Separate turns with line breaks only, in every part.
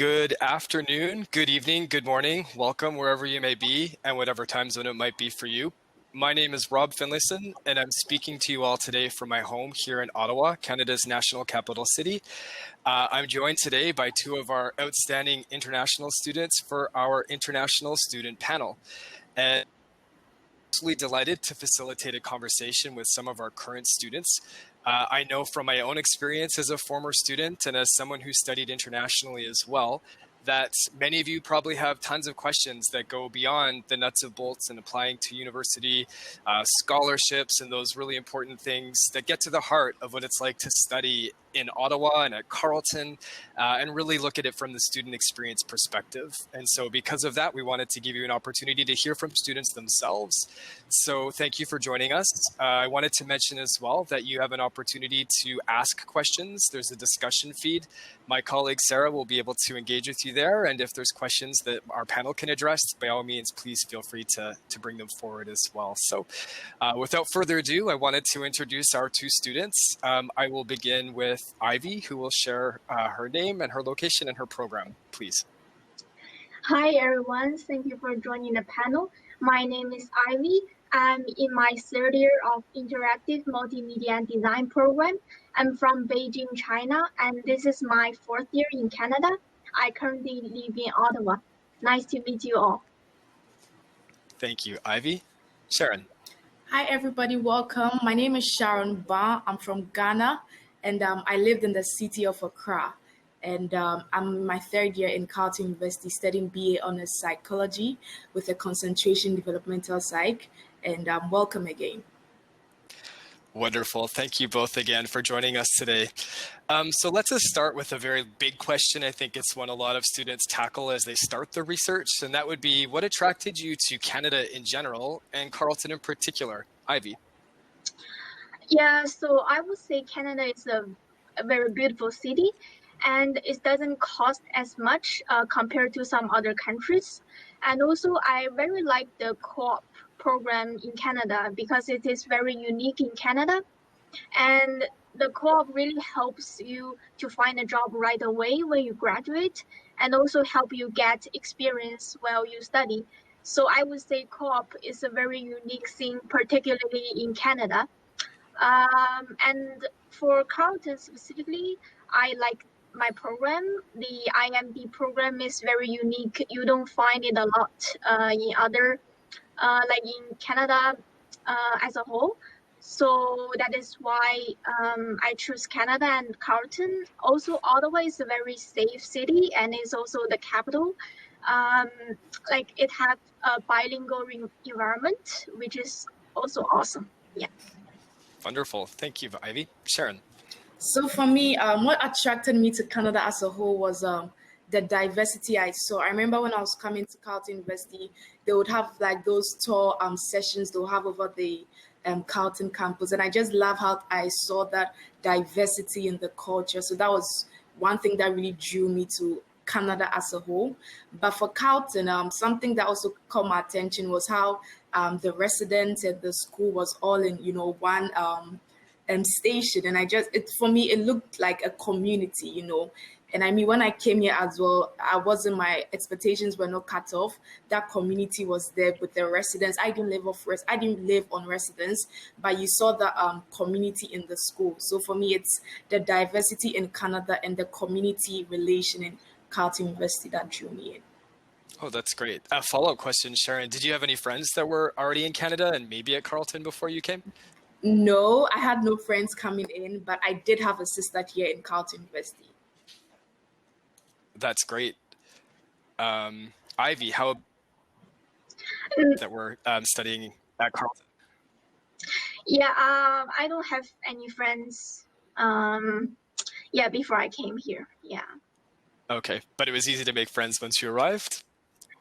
Good afternoon, good evening, good morning. Welcome wherever you may be and whatever time zone it might be for you. My name is Rob Finlayson, and I'm speaking to you all today from my home here in Ottawa, Canada's national capital city. I'm joined today by two of our outstanding international students for our international student panel. And absolutely delighted to facilitate a conversation with some of our current students. I know from my own experience as a former student and as someone who studied internationally as well, that many of you probably have tons of questions that go beyond the nuts and bolts and applying to university, scholarships, and those really important things that get to the heart of what it's like to study in Ottawa and at Carleton, and really look at it from the student experience perspective. And so because of that, we wanted to give you an opportunity to hear from students themselves. So thank you for joining us. I wanted to mention as well that you have an opportunity to ask questions. There's a discussion feed. My colleague Sarah will be able to engage with you there. And if there's questions that our panel can address, by all means, please feel free to bring them forward as well. So without further ado, I wanted to introduce our two students. I will begin with Ivy, who will share her name and her location and her program, please.
Hi, everyone. Thank you for joining the panel. My name is Ivy. I'm in my third year of Interactive Multimedia and Design program. I'm from Beijing, China, and this is my fourth year in Canada. I currently live in Ottawa. Nice to meet you all.
Thank you, Ivy. Sharon.
Hi, everybody. Welcome. My name is Sharon Ba. I'm from Ghana, and I lived in the city of Accra. And I'm in my third year in Carleton University studying BA Honours Psychology with a concentration developmental psych. And welcome again.
Wonderful. Thank you both again for joining us today. So let's just start with a very big question. I think it's one a lot of students tackle as they start the research, and that would be, what attracted you to Canada in general and Carleton in particular? Ivy.
Yeah, so I would say Canada is a very beautiful city, and it doesn't cost as much compared to some other countries. And also, I very like the co-op program in Canada because it is very unique in Canada. And the co-op really helps you to find a job right away when you graduate, and also help you get experience while you study. So I would say co-op is a very unique thing, particularly in Canada. And for Carleton specifically, I like my program. The IMD program is very unique. You don't find it a lot in other, like in Canada as a whole. So that is why I choose Canada and Carleton. Also, Ottawa is a very safe city and is also the capital. Like it has a bilingual environment, which is also awesome. Yeah.
Wonderful. Thank you, Ivy. Sharon.
So for me, what attracted me to Canada as a whole was the diversity I saw. I remember when I was coming to Carleton University, they would have like those tour sessions they'll have over the Carleton campus. And I just love how I saw that diversity in the culture. So that was one thing that really drew me to Canada as a whole. But for Carleton, something that also caught my attention was how the residents at the school was all in, one station. And for me, it looked like a community, And I mean, when I came here as well, my expectations were not cut off. That community was there with the residents. I didn't live on residence, but you saw the community in the school. So for me, it's the diversity in Canada and the community relation in Carleton University that drew me in.
Oh, that's great. A follow-up question, Sharon. Did you have any friends that were already in Canada and maybe at Carleton before you came?
No, I had no friends coming in, but I did have a sister here in Carleton University.
That's great. Ivy, how that we're studying at Carleton?
Yeah, I don't have any friends. Before I came here. Yeah.
Okay, but it was easy to make friends once you arrived?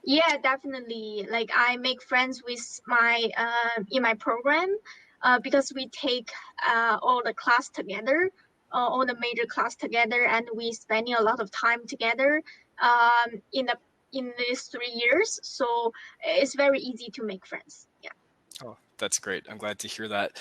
Yeah, definitely. Like I make friends with my in my program because we take all the class together, all the major class together, and we spending a lot of time together in these 3 years. So it's very easy to make friends. Yeah.
Oh, That's great. I'm glad to hear that.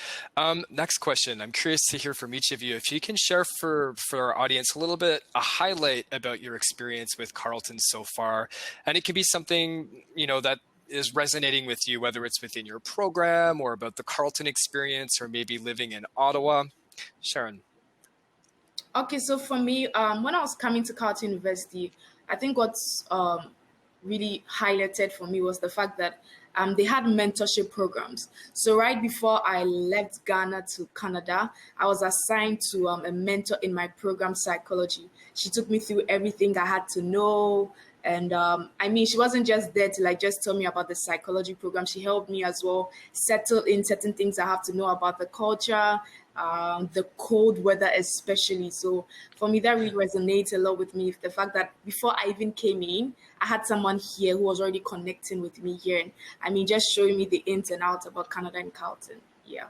Next question. I'm curious to hear from each of you. If you can share for our audience a little bit, a highlight about your experience with Carleton so far. And it can be something, that is resonating with you, whether it's within your program or about the Carleton experience or maybe living in Ottawa. Sharon.
Okay, so for me, when I was coming to Carleton University, I think what's really highlighted for me was the fact that they had mentorship programs. So right before I left Ghana to Canada, I was assigned to a mentor in my program, psychology. She took me through everything I had to know. And I mean, she wasn't just there to like just tell me about the psychology program. She helped me as well settle in certain things I have to know about the culture, the cold weather especially. So for me, that really resonates a lot with me. The fact that before I even came in, I had someone here who was already connecting with me here. And I mean, just showing me the ins and outs about Canada and Carleton. Yeah.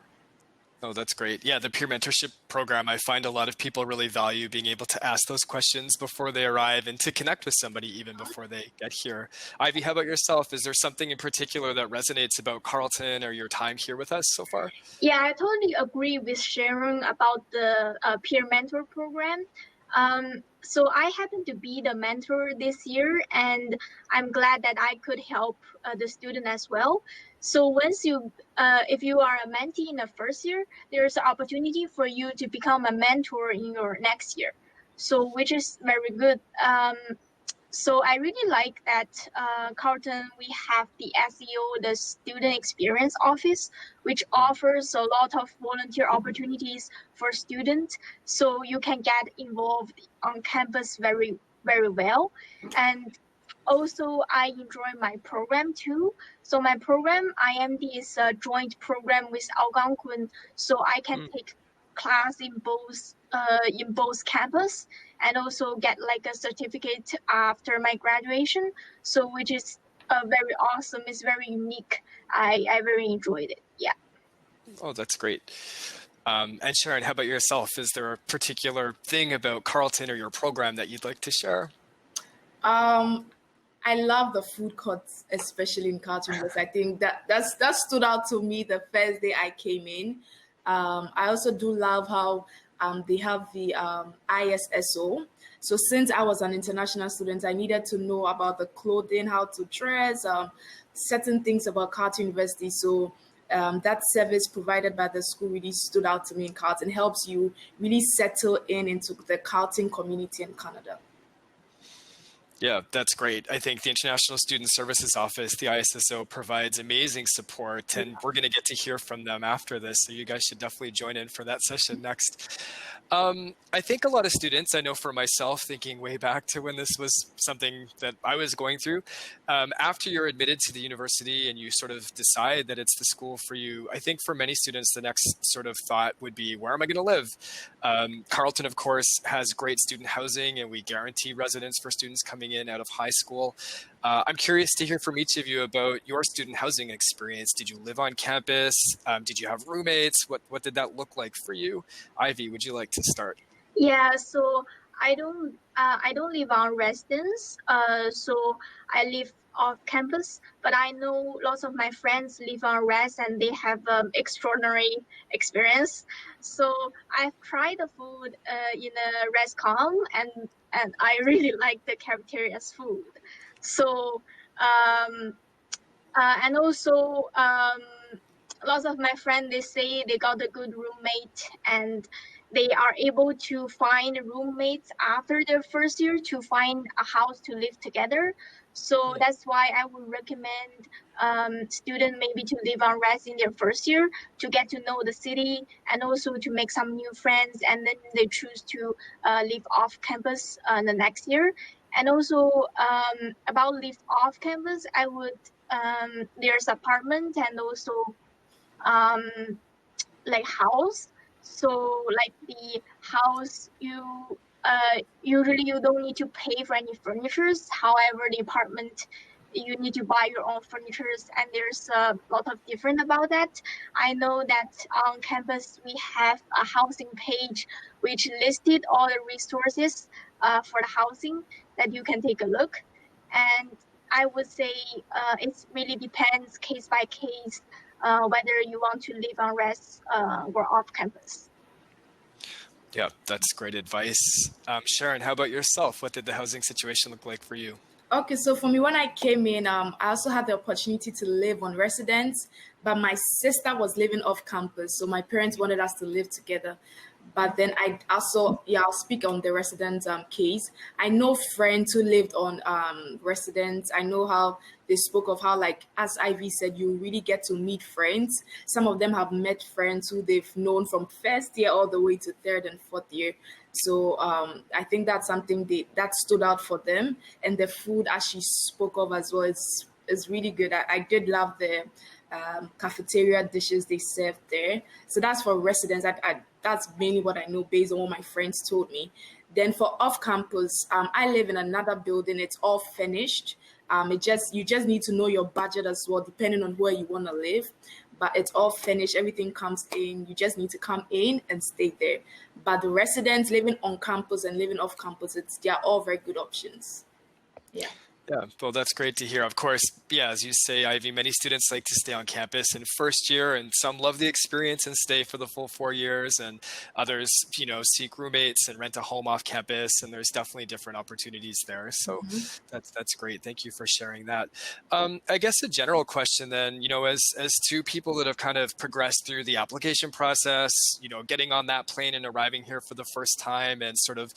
Oh, that's great. Yeah, the peer mentorship program, I find a lot of people really value being able to ask those questions before they arrive and to connect with somebody even before they get here. Ivy, how about yourself? Is there something in particular that resonates about Carleton or your time here with us so far?
Yeah, I totally agree with Sharon about the peer mentor program. So I happen to be the mentor this year, and I'm glad that I could help the student as well. So if you are a mentee in the first year, there's an opportunity for you to become a mentor in your next year. So which is very good. So I really like that Carleton, we have the SEO, the Student Experience Office, which offers a lot of volunteer opportunities for students. So you can get involved on campus very, very well. And also, I enjoy my program too. So my program, IMD, is a joint program with Algonquin, so I can take class in both campus and also get like a certificate after my graduation. So which is very awesome. It's very unique. I very enjoyed it. Yeah.
Oh, that's great. And Sharon, how about yourself? Is there a particular thing about Carleton or your program that you'd like to share?
I love the food courts, especially in Carleton because I think that stood out to me the first day I came in. I also do love how they have the ISSO. So since I was an international student, I needed to know about the clothing, how to dress, certain things about Carleton University. So that service provided by the school really stood out to me in Carleton. Helps you really settle into the Carleton community in Canada.
Yeah, that's great. I think the International Student Services Office, the ISSO, provides amazing support, and we're going to get to hear from them after this. So you guys should definitely join in for that session next. I think a lot of students, I know for myself, thinking way back to when this was something that I was going through, after you're admitted to the university and you sort of decide that it's the school for you, I think for many students, the next sort of thought would be, where am I going to live? Carleton, of course, has great student housing, and we guarantee residence for students coming in out of high school. I'm curious to hear from each of you about your student housing experience. Did you live on campus? Did you have roommates? What did that look like for you? Ivy, would you like to start?
Yeah. So I don't live on residence. So I live off campus, but I know lots of my friends live on res and they have extraordinary experience. So I've tried the food in a rescom, and I really like the cafeteria's food. So and also lots of my friends, they say they got a good roommate and they are able to find roommates after their first year to find a house to live together. So that's why I would recommend students maybe to live on res in their first year to get to know the city and also to make some new friends, and then they choose to live off campus the next year. And also about live off campus, I would there's apartment and also like house. So like the house, you usually you don't need to pay for any furnitures. However, the apartment, you need to buy your own furnitures, and there's a lot of different about that. I know that on campus we have a housing page which listed all the resources for the housing that you can take a look. And I would say it really depends case by case whether you want to live on res or off campus.
Yeah, that's great advice. Sharon, how about yourself? What did the housing situation look like for you?
Okay, so for me, when I came in, I also had the opportunity to live on residence, but my sister was living off campus, so my parents wanted us to live together. But then I also, yeah, I'll speak on the residence case. I know friends who lived on residence. I know how they spoke of how, like, as Ivy said, you really get to meet friends. Some of them have met friends who they've known from first year all the way to third and fourth year. So I think that's something that stood out for them. And the food, as she spoke of as well, is really good. I did love the cafeteria dishes they served there. So that's for residents. That's mainly what I know based on what my friends told me. Then for off campus, I live in another building. It's all finished. You just need to know your budget as well, depending on where you want to live. But it's all finished. Everything comes in. You just need to come in and stay there. But the residents living on campus and living off campus, they're all very good options. Yeah.
Yeah, well, that's great to hear. Of course, yeah, as you say, Ivy, many students like to stay on campus in first year, and some love the experience and stay for the full 4 years, and others, seek roommates and rent a home off campus, and there's definitely different opportunities there. So that's great. Thank you for sharing that. I guess a general question then, as two people that have kind of progressed through the application process, getting on that plane and arriving here for the first time and sort of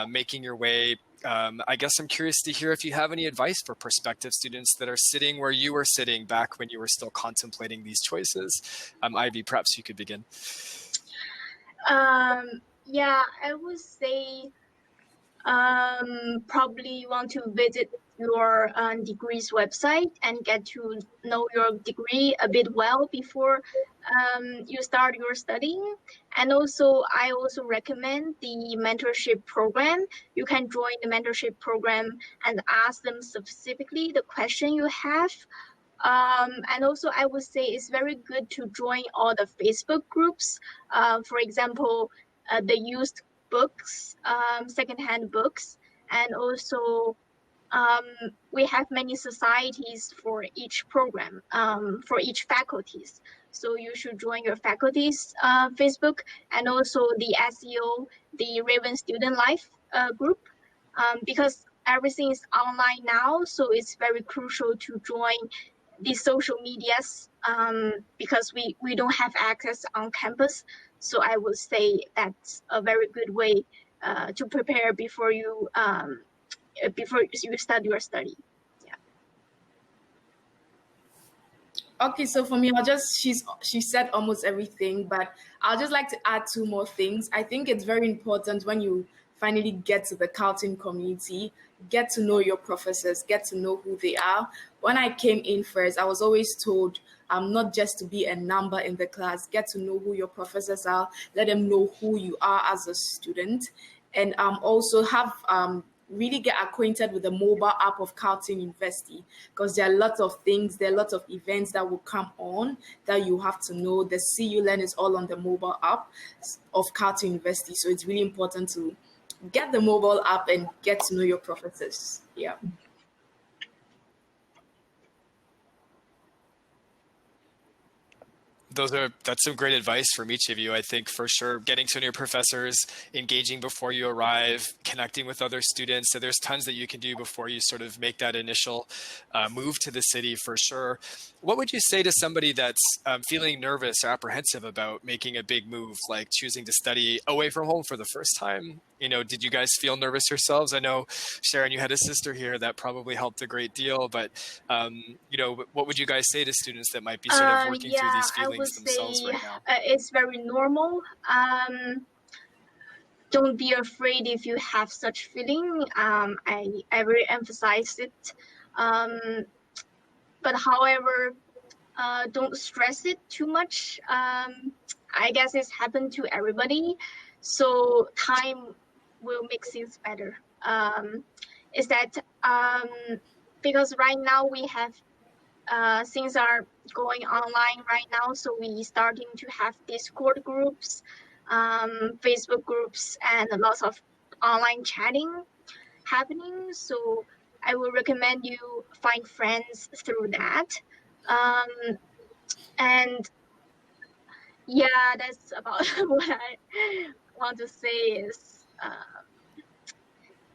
making your way. I guess I'm curious to hear if you have any advice for prospective students that are sitting where you were sitting back when you were still contemplating these choices. Ivy, perhaps you could begin.
Yeah, I would say probably you want to visit your degree's website and get to know your degree a bit well before you start your studying. And also, I also recommend the mentorship program. You can join the mentorship program and ask them specifically the question you have. And also, I would say it's very good to join all the Facebook groups. For example, the used books, secondhand books, and also we have many societies for each program, for each faculties. So you should join your faculty's Facebook, and also the SEO, the Raven Student Life group, because everything is online now. So it's very crucial to join the social medias because we don't have access on campus. So I would say that's a very good way to prepare before you start your study. Yeah.
Okay, so for me, she said almost everything, but I'll just like to add two more things. I think it's very important when you finally get to the Carleton community, get to know your professors, get to know who they are. When I came in first, I was always told not just to be a number in the class, get to know who your professors are, let them know who you are as a student, and also have really get acquainted with the mobile app of Carleton University, because there are lots of things, there are lots of events that will come on that you have to know. The CU Learn is all on the mobile app of Carleton University, so it's really important to get the mobile app and get to know your professors. Yeah.
That's some great advice from each of you. I think for sure getting to know your professors, engaging before you arrive, connecting with other students. So there's tons that you can do before you sort of make that initial move to the city for sure. What would you say to somebody that's feeling nervous or apprehensive about making a big move, like choosing to study away from home for the first time? Did you guys feel nervous yourselves? I know, Sharon, you had a sister here that probably helped a great deal, but what would you guys say to students that might be sort of working through these feelings themselves right now?
It's very normal. Don't be afraid if you have such feeling. I really emphasize it. But however, don't stress it too much. I guess it's happened to everybody. So time will make things better. Is that because right now we have things are going online right now, so we starting to have Discord groups, Facebook groups, and lots of online chatting happening. So I would recommend you find friends through that. And yeah, that's about what I want to say is,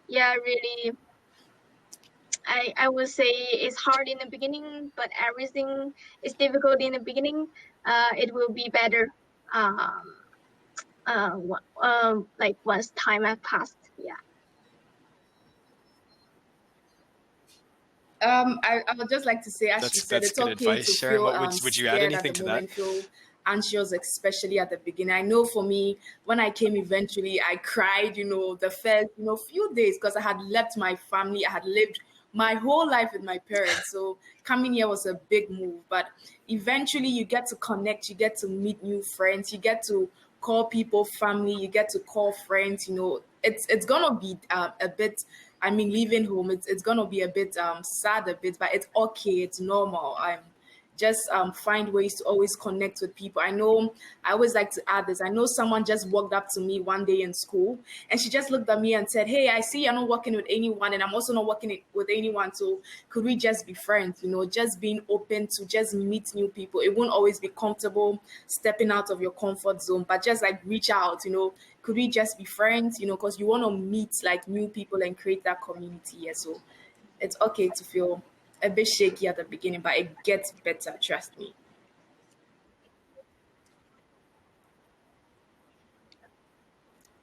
yeah, really, I would say it's hard in the beginning, but everything is difficult in the beginning. It will be better, like once time has passed. Yeah.
I would just like to say, as she said,
That's
it's
good
okay
advice,
to
Sharon.
feel
What would you add
scared at
anything
the
to that?
moment, feel anxious, especially at the beginning. I know for me, when I came eventually, I cried, the first, few days because I had left my family. I had lived my whole life with my parents. So coming here was a big move. But eventually you get to connect, you get to meet new friends, you get to call people family, you get to call friends, it's gonna be a bit, I mean, leaving home, it's gonna be a bit sad a bit, but it's okay, it's normal. Just find ways to always connect with people. I know I always like to add this. I know someone just walked up to me one day in school and she just looked at me and said, "Hey, I see you're not working with anyone and I'm also not working with anyone. So could we just be friends?" Just being open to just meet new people. It won't always be comfortable stepping out of your comfort zone, but just like reach out, could we just be friends? Because you want to meet like new people and create that community. Yeah. So it's okay to feel a bit shaky at the beginning, but it gets better, trust me.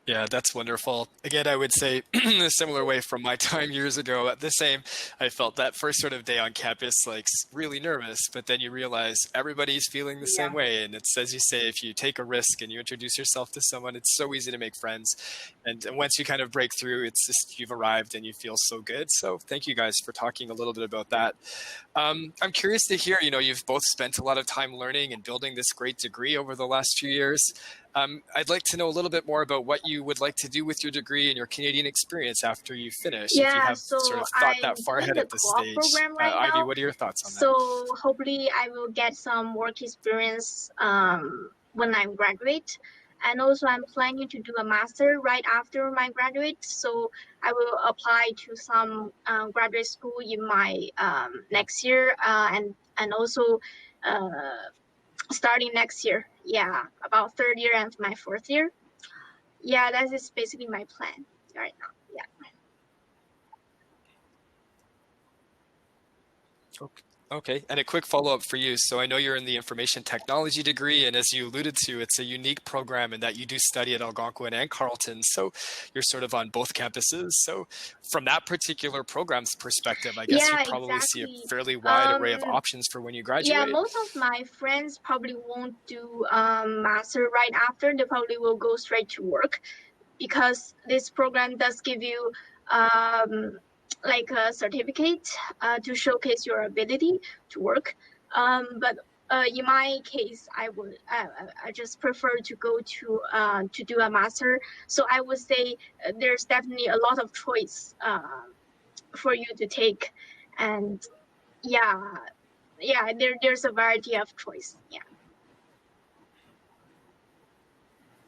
Yeah, that's wonderful. Again, I would say in a similar way from my time years ago, the same. I felt that first sort of day on campus, like really nervous, but then you realize everybody's feeling the same
Yeah.
way. And it's, as you say, if you take a risk and you introduce yourself to someone, it's so easy to make friends. And once you kind of break through, it's just you've arrived and you feel so good. So thank you guys for talking a little bit about that. I'm curious to hear, you've both spent a lot of time learning and building this great degree over the last few years. I'd like to know a little bit more about what you would like to do with your degree and your Canadian experience after you finish, if you
Yeah,
have sort
so
of thought that
I'm
far
doing
ahead
the
at this
co-op
stage.
program right
Ivy,
now.
what are your thoughts on that?
So hopefully I will get some work experience when I graduate. And also I'm planning to do a master right after my graduate. So I will apply to some graduate school in my next year and also uh, starting next year. Yeah, about third year and my fourth year. Yeah, that is basically my plan right now. Yeah.
Okay, and a quick follow-up for you. So I know you're in the information technology degree, and as you alluded to, it's a unique program in that you do study at Algonquin and Carleton. So you're sort of on both campuses. So from that particular program's perspective, I guess you
Yeah,
probably see a
exactly.
fairly wide array of options for when you
Yeah,
graduate.
most of my friends probably won't do master right after. They probably will go straight to work because this program does give you like a certificate to showcase your ability to work. But in my case, I just prefer to go to do a master. So I would say there's definitely a lot of choice for you to take, and yeah, there's a variety of choice. Yeah.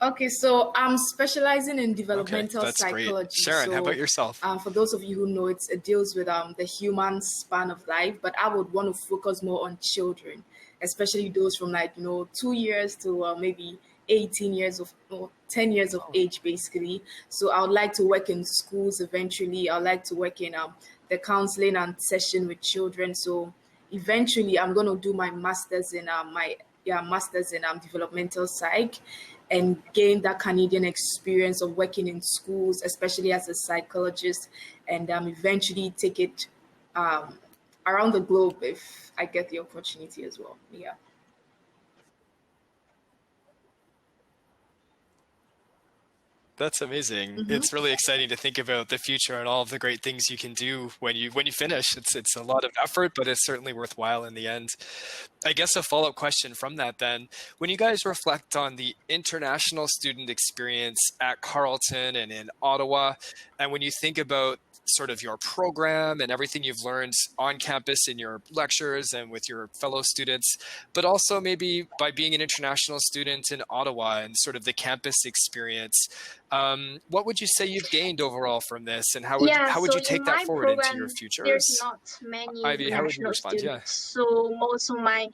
Okay, so I'm specializing in
Okay,
developmental
that's great.
psychology.
Sharon, how about
So,
yourself?
for those of you who know, it deals with the human span of life, but I would want to focus more on children, especially those from like 2 years to maybe 18 years of or 10 years of age, basically. So I would like to work in schools eventually. I would like to work in the counseling and session with children. So eventually, I'm going to do my masters in masters in developmental psych and gain that Canadian experience of working in schools, especially as a psychologist, and eventually take it um, around the globe if I get the opportunity as well. Yeah.
That's amazing.
Mm-hmm.
It's really exciting to think about the future and all of the great things you can do when you finish. It's a lot of effort, but it's certainly worthwhile in the end. I guess a follow-up question from that then, when you guys reflect on the international student experience at Carleton and in Ottawa, and when you think about sort of your program and everything you've learned on campus in your lectures and with your fellow students, but also maybe by being an international student in Ottawa and sort of the campus experience, What would you say you've gained overall from this, and how would
So
you take
in
that
my
forward into your
program, there's
futures?
not many
Ivy, how would you
international
respond? Yeah.
students. So most of my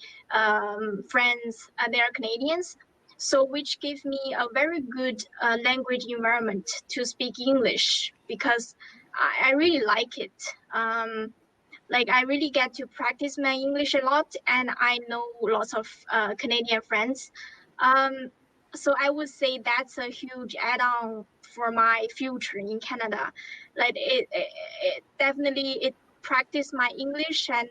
friends, they are Canadians. So which gave me a very good language environment to speak English because I really like it. Like I really get to practice my English a lot, and I know lots of Canadian friends. Um, so I would say that's a huge add-on for my future in Canada. Like it definitely it practiced my English, and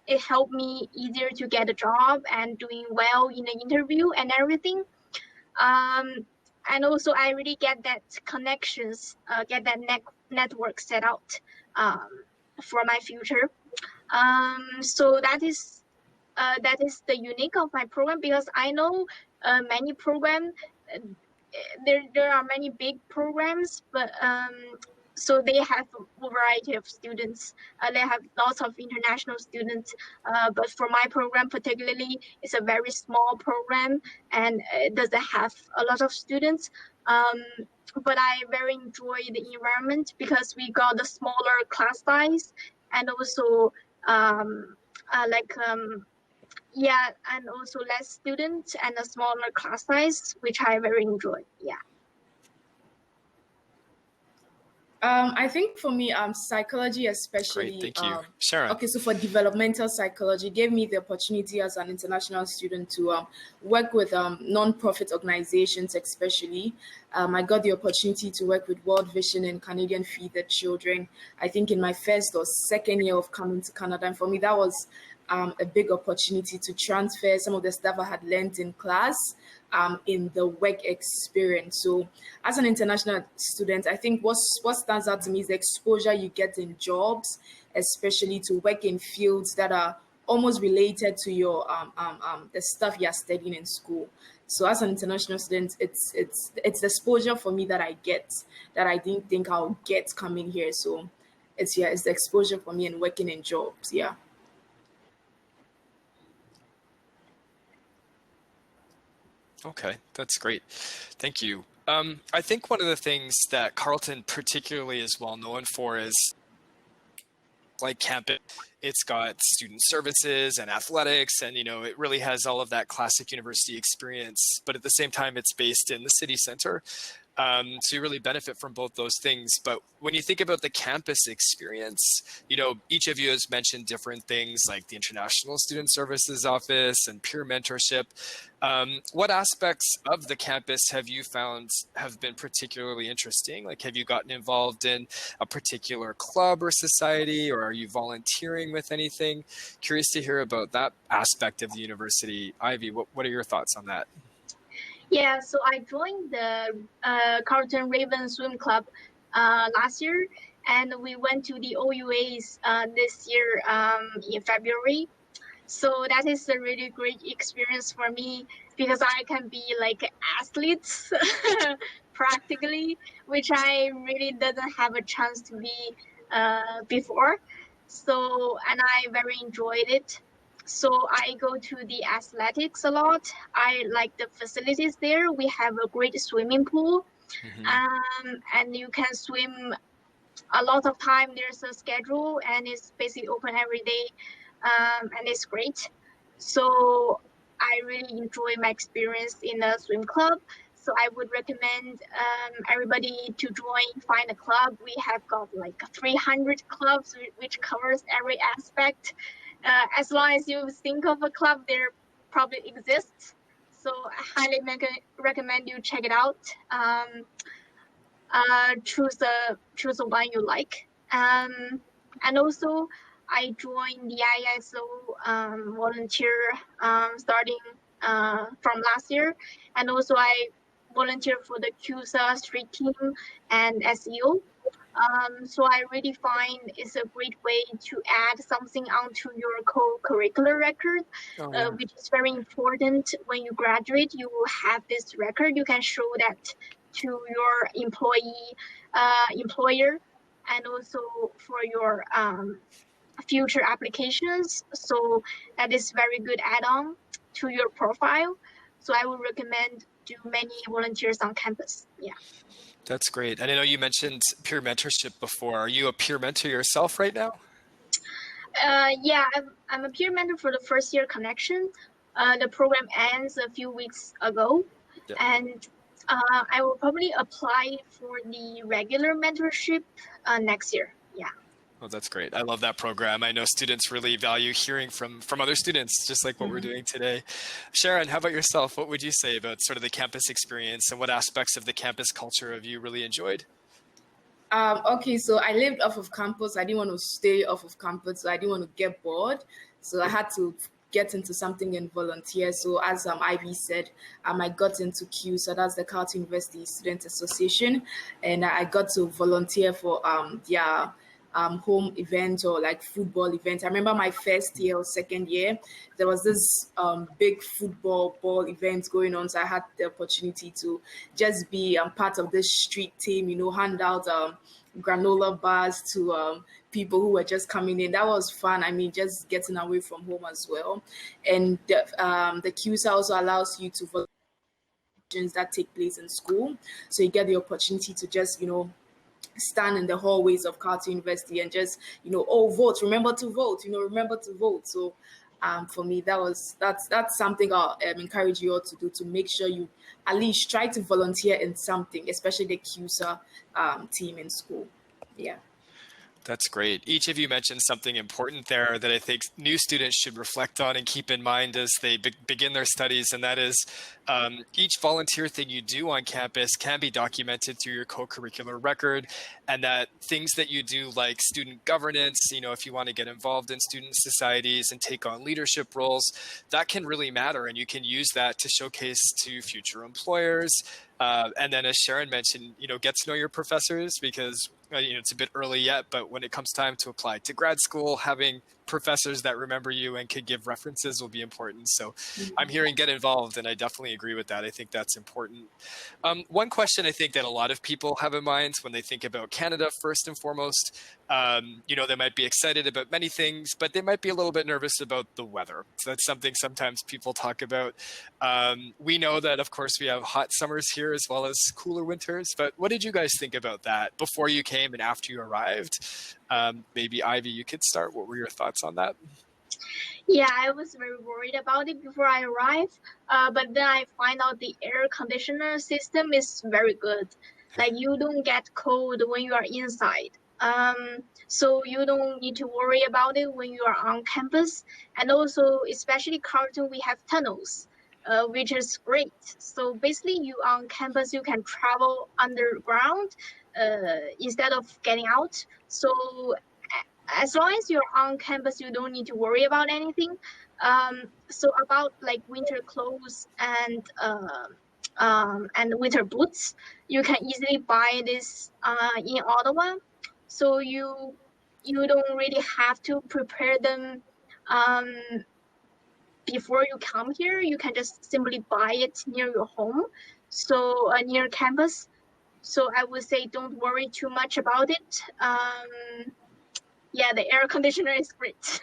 it helped me easier to get a job and doing well in the interview and everything. Um, and also I really get that connections, get that network set out um, for my future. So that is the unique of my program because I know many program uh, there are many big programs, but so they have a variety of students. They have lots of international students, but for my program particularly, it's a very small program and it doesn't have a lot of students. Um, but I very enjoy the environment because we got a smaller class size and also um, like yeah, and also less students and a smaller class size, which I very enjoy. Yeah.
I think for me, psychology
Great,
especially.
thank you, Sharon.
Okay, so for developmental psychology, gave me the opportunity as an international student to work with non-profit organizations, especially. I got the opportunity to work with World Vision and Canadian Feed the Children. I think in my first or second year of coming to Canada, and for me that was a big opportunity to transfer some of the stuff I had learned in class in the work experience. So, as an international student, I think what stands out to me is the exposure you get in jobs, especially to work in fields that are almost related to your the stuff you're studying in school. So, as an international student, it's the exposure for me that I get that I didn't think I'll get coming here. So, it's the exposure for me and working in jobs. Yeah.
Okay, that's great. Thank you. I think one of the things that Carleton particularly is well known for is like campus. It's got student services and athletics, and it really has all of that classic university experience. But at the same time, it's based in the city center, so you really benefit from both those things. But when you think about the campus experience, each of you has mentioned different things like the International Student Services Office and peer mentorship. What aspects of the campus have you found have been particularly interesting? Like, have you gotten involved in a particular club or society, or are you volunteering with anything? Curious to hear about that aspect of the university. Ivy, what are your thoughts on that?
Yeah, so I joined the Carleton Raven Swim Club last year, and we went to the OUAs this year in February. So that is a really great experience for me because I can be like athletes practically, which I really didn't have a chance to be before. So, and I very enjoyed it. So I go to the athletics a lot. I like the facilities there. We have a great swimming pool,
Mm-hmm.
and you can swim a lot of time. There's a schedule, and it's basically open every day, and it's great. So I really enjoy my experience in a swim club. So I would recommend everybody to join, find a club. We have got like 300 clubs, which covers every aspect. As long as you think of a club, there probably exists. So I highly recommend you check it out. Choose the one you like. And also, I joined the ISO volunteer starting from last year, and also I volunteer for the CUSA street team and SEO. So I really find it's a great way to add something onto your co-curricular record,
Oh, yeah.
which is very important. When you graduate, you will have this record. You can show that to your employer, and also for your future applications. So that is very good add-on to your profile. So I would recommend do many volunteers on campus. Yeah.
That's great. And I know you mentioned peer mentorship before. Are you a peer mentor yourself right now?
Yeah, I'm a peer mentor for the first year connection. The program ends a few weeks ago,
Yeah.
and I will probably apply for the regular mentorship next year. Yeah.
Oh, that's great. I love that program. I know students really value hearing from other students, just like what we're doing today. Sharon, how about yourself? What would you say about sort of the campus experience and what aspects of the campus culture have you really enjoyed?
Okay, so I lived off of campus. I didn't want to stay off of campus, so I didn't want to get bored. So I had to get into something and volunteer. So as Ivy said, I got into Q, so that's the Carleton University Student Association, and I got to volunteer for their home event or like football event. I remember my first year or second year, there was this big football ball event going on. So I had the opportunity to just be part of this street team, hand out granola bars to people who were just coming in. That was fun. I mean, just getting away from home as well. And the QSA also allows you to volunteer that take place in school. So you get the opportunity to just, stand in the hallways of Carleton University and just, vote, remember to vote, remember to vote. So for me, that's something I'll encourage you all to do, to make sure you at least try to volunteer in something, especially the CUSA team in school. Yeah.
That's great. Each of you mentioned something important there that I think new students should reflect on and keep in mind as they begin their studies. And that is each volunteer thing you do on campus can be documented through your co-curricular record, and that things that you do like student governance, if you want to get involved in student societies and take on leadership roles, that can really matter. And you can use that to showcase to future employers. And then as Sharon mentioned, get to know your professors, because it's a bit early yet, but when it comes time to apply to grad school, having professors that remember you and can give references will be important. So I'm hearing get involved, and I definitely agree with that. I think that's important. One question I think that a lot of people have in mind when they think about Canada, first and foremost, they might be excited about many things, but they might be a little bit nervous about the weather. So that's something sometimes people talk about. We know that, of course, we have hot summers here as well as cooler winters, but what did you guys think about that before you came and after you arrived? Maybe Ivy, you could start. What were your thoughts on that?
Yeah, I was very worried about it before I arrived, but then I find out the air conditioner system is very good. Like, you don't get cold when you are inside. So you don't need to worry about it when you are on campus. And also, especially Carleton, we have tunnels, which is great. So basically, you on campus, you can travel underground instead of getting out. So as long as you're on campus, you don't need to worry about anything. So about like winter clothes and winter boots, you can easily buy this in Ottawa. So you don't really have to prepare them before you come here. You can just simply buy it near your home, so near campus. So I would say don't worry too much about it. Yeah, the air conditioner is great.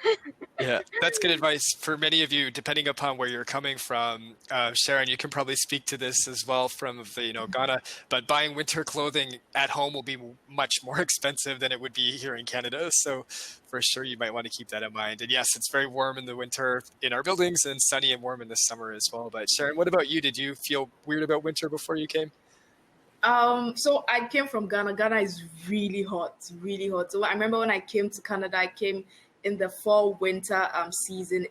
Yeah, that's good advice for many of you, depending upon where you're coming from. Sharon, you can probably speak to this as well from Ghana, but buying winter clothing at home will be much more expensive than it would be here in Canada. So for sure, you might want to keep that in mind. And yes, it's very warm in the winter in our buildings and sunny and warm in the summer as well. But Sharon, what about you? Did you feel weird about winter before you came?
So I came from Ghana. Ghana is really hot, really hot. So I remember when I came to Canada, I came in the fall winter season.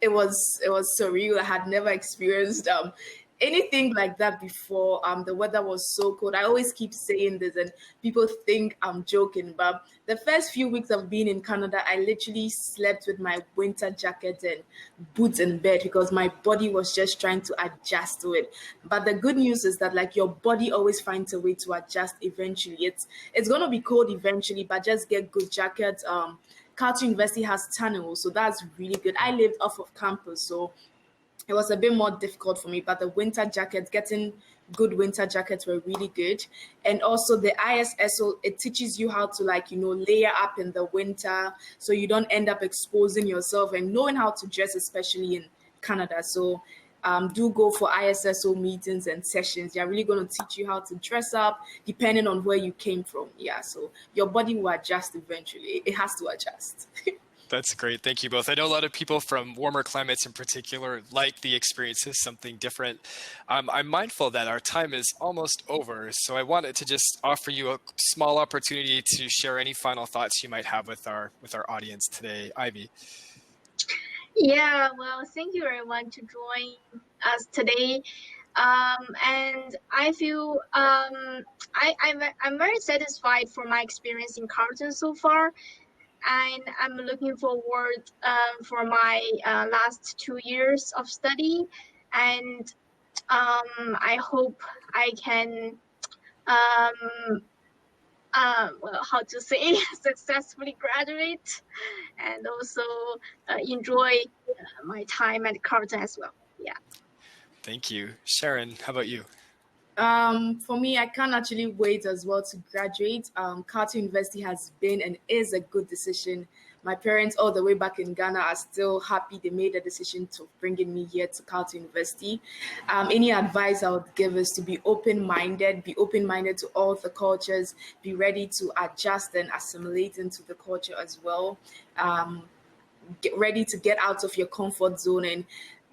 It was surreal. I had never experienced anything like that before. The weather was so cold. I always keep saying this, and people think I'm joking, but the first few weeks of being in Canada, I literally slept with my winter jacket and boots in bed because my body was just trying to adjust to it. But the good news is that like your body always finds a way to adjust eventually. It's gonna be cold eventually, but just get good jackets. Carleton University has tunnels, so that's really good. I lived off of campus, so it was a bit more difficult for me, but the winter jackets, getting good winter jackets were really good. And also the ISSO, it teaches you how to layer up in the winter so you don't end up exposing yourself, and knowing how to dress, especially in Canada. So do go for ISSO meetings and sessions. They're really going to teach you how to dress up depending on where you came from. Yeah, so your body will adjust eventually. It has to adjust.
That's great. Thank you both. I know a lot of people from warmer climates in particular like the experiences, something different. I'm mindful that our time is almost over, so I wanted to just offer you a small opportunity to share any final thoughts you might have with our audience today. Ivy.
Yeah, well, thank you everyone to join us today. And I feel I'm very satisfied for my experience in Carleton so far, and I'm looking forward for my last 2 years of study, and I hope I can well, how to say successfully graduate, and also enjoy my time at Carleton as well. Yeah.
Thank you. Sharon, how about you?
For me, I can't actually wait as well to graduate. Carleton University has been and is a good decision. My parents, all the way back in Ghana, are still happy they made a decision to bringing me here to Carleton University. Any advice I would give is to be open-minded to all the cultures, be ready to adjust and assimilate into the culture as well. Get ready to get out of your comfort zone and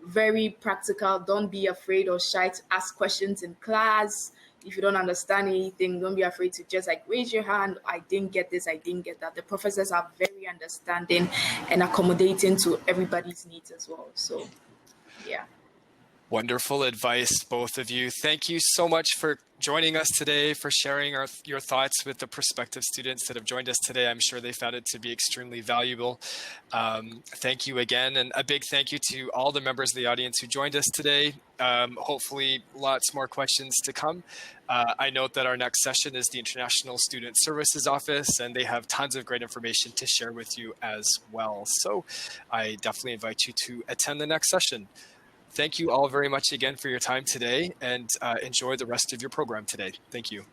very practical. Don't be afraid or shy to ask questions in class. If you don't understand anything, don't be afraid to just like raise your hand. I didn't get this, I didn't get that. The professors are very understanding and accommodating to everybody's needs as well. So, yeah.
Wonderful advice, both of you. Thank you so much for joining us today, for sharing your thoughts with the prospective students that have joined us today. I'm sure they found it to be extremely valuable. Thank you again, and a big thank you to all the members of the audience who joined us today. Hopefully lots more questions to come. I note that our next session is the International Student Services Office, and they have tons of great information to share with you as well. So I definitely invite you to attend the next session. Thank you all very much again for your time today, and enjoy the rest of your program today. Thank you.